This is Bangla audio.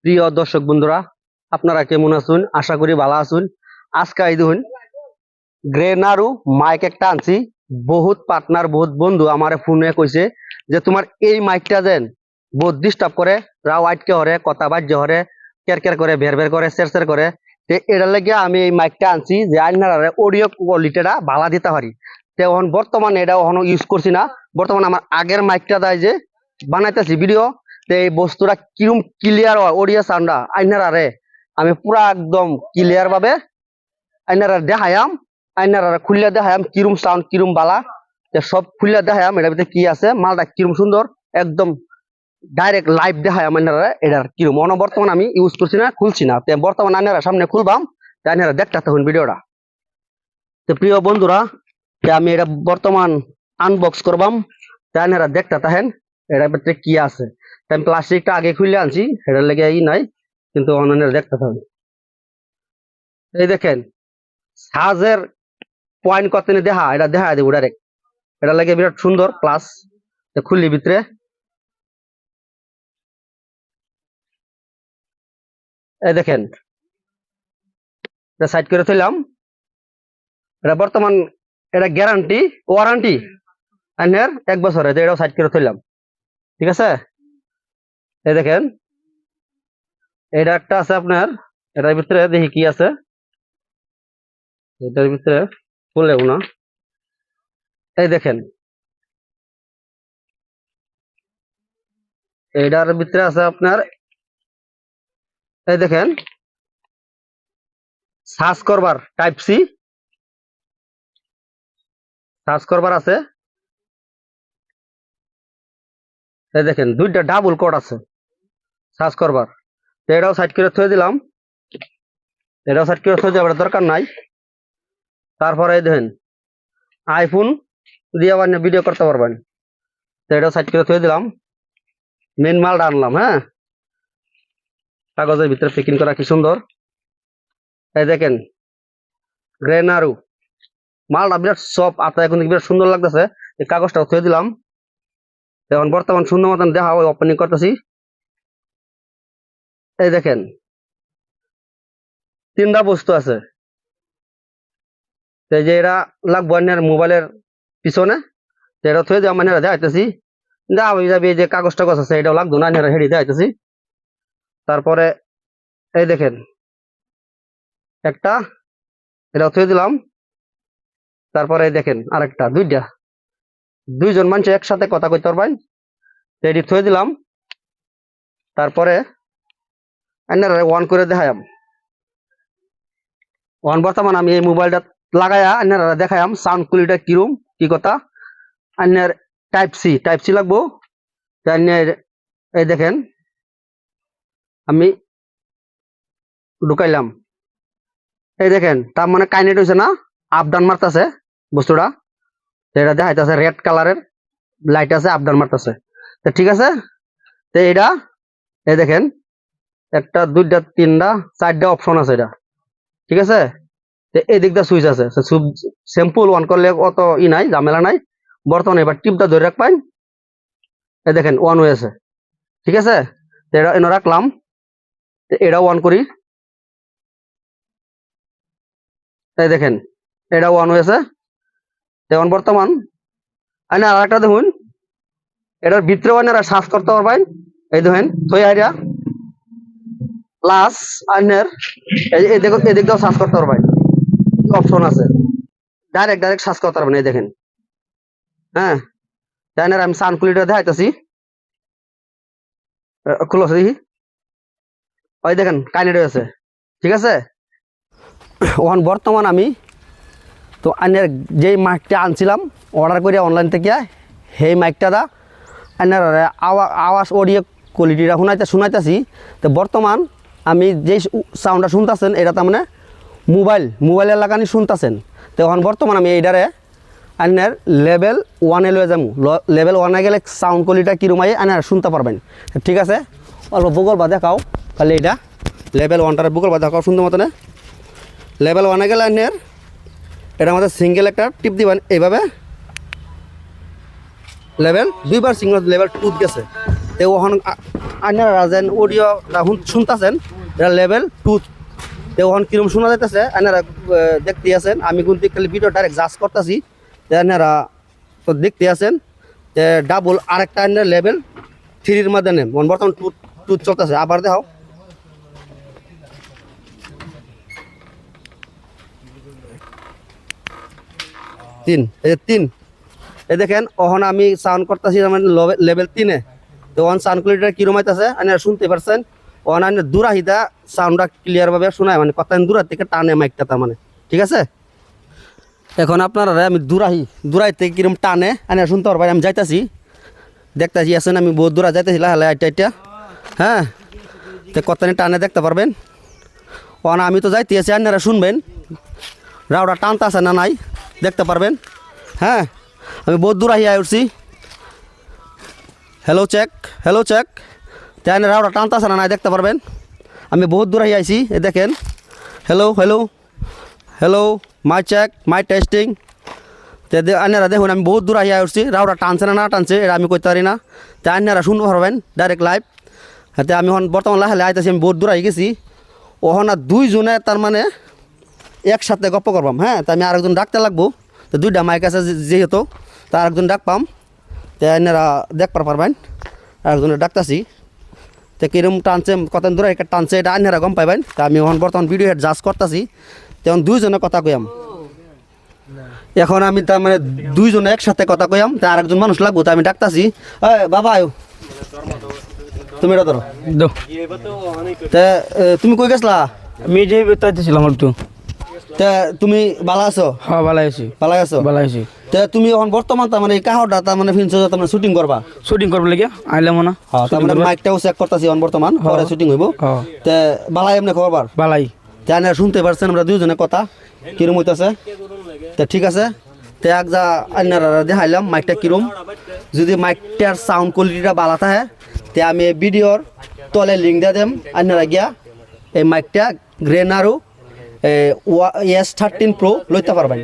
প্রিয় দর্শক বন্ধুরা, আপনারা কেমন আছেন? আশা করি ভালো আছেন। আজকে এই দেখুন গ্রেনারু মাইক একটা আনছি। বহুত পার্টনার বহুত বন্ধু আমার ফোনে কইছে যে তোমার এই মাইকটা দেন বহুত ডিস্টার্ব করে, রাও আটকে হরে, কথা বাজ্য হরে, কের কের করে, ভের ভের করে, সের সের করে। তো এটার লাগে আমি এই মাইকটা আনছি যে আইনারে অডিও কোয়ালিটিটা ভালো দিতে পারি। তো এখন বর্তমানে এটা এখনো ইউজ করছি না। বর্তমানে আমার আগের মাইকটা দেয় যে বানাইতেছি ভিডিও, তো এই বস্তুটা কিরম ক্লিয়ার হয় অডিও সাউন্ডটা আইনারে আমি পুরা একদম ক্লিয়ার ভাবে আইনারা দেখায়াম, আইনারা খুললে দেখায়াম কিরম সাউন্ড কিরম বালা। সব খুললে দেখায়াম এটার ভিতরে কি আছে, মালটা কিরম সুন্দর, একদম ডাইরেক্ট লাইভ দেখায়াম আইনারা এটার কিরম। বর্তমানে আমি ইউজ করছি না, খুলছি না। বর্তমানে আইনারা সামনে খুলবাম, আইনারা দেখতে তখন ভিডিওটা। তো প্রিয় বন্ধুরা, আমি এটা বর্তমান আনবক্স করবাম, আইনারা দেখতে তাহেন এটার ভিতরে কি আছে। আমি প্লাস্টিকটা আগে খুলে আনছি, এটার লেগে নাই, কিন্তু অন্যান্য দেখতে হবে। এই দেখেন সাজের পয়েন্ট কত দেখা, এটা দেখা দেবো ডাইরেক্ট। এটা লাগে বিরাট সুন্দর প্লাস। খুললি ভিতরে এই দেখেন, এটা সাইড করে থইলাম। এটা বর্তমান এটা গ্যারান্টি ওয়ারেন্টি আইনের 1 বছরে, এটাও সাইড করে থইলাম। ঠিক আছে, এই দেখেন এটা একটা আছে আপনার, এটার ভিতরে দেখি কি আছে। এটার ভিতরে খুলেও না। এই দেখেন এটার ভিতরে আছে আপনার, এই দেখেন সার্চ করবার টাইপ সি, সার্চ করবার আছে। এই দেখেন দুইটা ডাবল কোড আছে সার্চ করবার। এটাও সাইড করে থয়ে দিলাম, এটাও সাইড করে থয়ে যাবার দরকার নাই। তারপরে এই দেখেন আইফোন দিয়ে ভিডিও করতে পারবেন। এটাও সাইড করে থয়ে দিলাম। মেন মালটা আনলাম। হ্যাঁ, কাগজের ভিতরে প্যাকিং করা কি সুন্দর। এই দেখেন গ্রেনারু মালটা বিরাট সব আতা, এখন বিরাট সুন্দর লাগতেছে। এই কাগজটাও থয়ে দিলাম। এখন বর্তমান সুন্দর মতন দেখা হয়, ওপেনিং করতেছি। এই দেখেন 3টা বস্তু আছে। এই যে এটা লাগবো আপনার মোবাইলের পিছনে, এটা থয়ে দেওয়া মানে দেখাইতেছি। যাবে এই যে কাগজ টাগজ আছে, এটাও লাগতো না, হেঁটে দেখাইতেছি। তারপরে এই দেখেন একটা, এটাও থয়ে দিলাম। তারপরে এই দেখেন আরেকটা, দুইজন মানুষ একসাথে কথা কইতে পারবেন, এটি থয়ে দিলাম। তারপরে অন করে দেখায়াম। বর্তমান আমি এই মোবাইলটা লাগাইয়া দেখায়াম সাউন্ড কোয়ালিটি কিরম কি কথা। আন্যার টাইপ সি লাগবো। এই দেখেন আমি ঢুকাইলাম। এই দেখেন তার মানে কাইনেট হয়েছে না, আপ ডাউন মারতেছে বস্তুটা। এটা দেখাইতেছে রেড কালারের লাইট আছে, আপ ডাউন মারতেছে। তো ঠিক আছে, তো এটা এই দেখেন 1টা 2টা 3টা 4টা অপশন আছে এটা। ঠিক আছে, এই দিকটা সুইচ আছে, সিম্পল অন করলে অত নাই, ঝামেলা নাই। বর্তমানে এবার টিপটা ধরে রাখবেন। এই দেখেন অন হয়েছে। ঠিক আছে, এটা এনে রাখলাম। এটাও অন করি। এই দেখেন এটাও অন হয়েছে। এখন বর্তমান আর একটা দেখুন, এটার ভিতরে সার্চ করতে পারবেন। এই দেখেন থই আইডিয়া প্লাস আইনের এদিকটাও সার্চ করতে পারবেন, অপশন আছে। ডাইরেক্ট সার্চ করতে পারবেন। এই দেখেন, হ্যাঁ, আমি সাউন্ড কোয়ালিটি দেখাইতেছি। খুলো দেখি, ওই দেখেন কাইনেট হয়েছে। ঠিক আছে, ওখান বর্তমান আমি তো আইনের যেই মাইকটা আনছিলাম অর্ডার করে অনলাইন থেকে, সেই মাইকটা দা আইনের আওয়াজ অডিও কোয়ালিটিটা শুনাইতেছি। তো বর্তমান আমি যেই সাউন্ডটা শুনতেছেন এটা তার মানে মোবাইলের লাগানি শুনতেছেন। তো এখন বর্তমান আমি এইটারে আইনের লেভেল 1-এ লয়ে যাবো। লেভেল 1-এ গেলে সাউন্ড কোয়ালিটিটা কীরকম হয় আইনার শুনতে পারবেন। ঠিক আছে, অল্প বুগল বা দেখাও খালি এটা লেভেল 1টার বুগল বা দেখাও সুন্দর মতনে। লেভেল 1-এ গেলে আইনের এটা আমাদের সিঙ্গেল একটা টিপ দিবেন এইভাবে। লেভেল 2বার সিঙ্গেল লেভেল 2 গেছে। তে ওখান আপনারা যেন অডিও শুনতেছেন এটা লেভেল 2 তে ওখান কিরম শোনা যাইতেছে আপনারা দেখতে আছেন আমি কিন্তু খালি ভিডিও ডাইরেক্ট জাজ করতেছি তে আপনারা তো দেখতে আছেন যে ডাবল আরেকটা লেভেল 3 এর মধ্যে নেন বর্তমান 2 চলতেছে আবার দেখাও তিন এই দেখেন ওখান আমি সাউন্ড করতেছি লেভেল 3 তো ওখান সাউন্ড কোয়ালিটি কিরম হইতাছে আপনারা শুনতে পারছেন ওখান দূরাহিতা সাউন্ডটা ক্লিয়ার ভাবে শোনায় মানে কথা দূরা থেকে টানে মাইকটা তার মানে ঠিক আছে এখন আপনারা আমি দূরাই থেকে কিরম টানে আপনারা শুনতে পারবেন আমি যাইতাছি দেখতেছি আছেন আমি বহুত দূরা যাইতেছি লাহালে আইটা হ্যাঁ তো কথা টানে দেখতে পারবেন ওখানে আমি তো যাইতে আছি আপনারা শুনবেন রাউডা টানতে আছে না নাই দেখতে পারবেন হ্যাঁ আমি বহুত দূর আহি উঠছি হ্যালো চেক তাই রাউডা টানতে আছে না নাই দেখতে পারবেন আমি বহুত দূর আহি আইছি এ দেখেন hello mic check mic testing তে আপনারা দেখুন আমি বহুত দূর আহি উঠছি রাউডা টানছে না টানছে এটা আমি কইতে পারি না তাই আপনারা শুনতে পারবেন ডাইরেক্ট লাইভ হাতে আমি এখন বর্তমান লাহালে আইতেছি আমি বহুত দূর আহি গেছি ওখানে দুইজনে তার মানে একসাথে গপ্প করবাম হ্যাঁ তা আমি আরেকজন ডাকতে লাগবো তো 2টা মাইক আছে যেহেতু তা আরেকজন ডাক পাম তো আপনারা দেখতে পারবেন আরেকজনের ডাকতাছি তো কিরম টানছে কত দূরে একটা টানছে এটা আপনারা গম পাইবেন তা আমি এখন বর্তমান ভিডিও হেড জাজ করতেছি তখন দুইজনে কথা কইয়াম এখন আমি তার মানে দুইজনে একসাথে কথা কইয়াম তা আরেকজন মানুষ লাগবো তা আমি ডাকতাছি বাবা আয়ো তুমি এটা ধরো তা তুমি কই গেছলা আমি যে তাইতেছিলাম একটু তা তুমি ভালো আছো হ্যাঁ ভালো আছি ভালো আছো তা তুমি এখন বর্তমান তার মানে কাহটা তার মানে ফিনছো তার মানে শুটিং করবা শুটিং করবো লাগে আইলাম না হ্যাঁ তার মানে মাইকটাও চেক করতেছি এখন বর্তমান পরে শুটিং হইব হ্যাঁ তা বালাই এমনি খবর বালাই জানা শুনতে পারছেন আমরা দুইজনে কথা কিরম হইতাছে তা ঠিক আছে তে এক যা আপনারা দেখাইলাম মাইকটা কিরম যদি মাইকটার সাউন্ড কোয়ালিটিটা ভালো থাকে তে আমি ভিডিওর তলে লিঙ্ক দিয়ে দেম আপনারা গিয়া এই মাইকটা গ্রেনারো S13 Pro লইতে পারবেন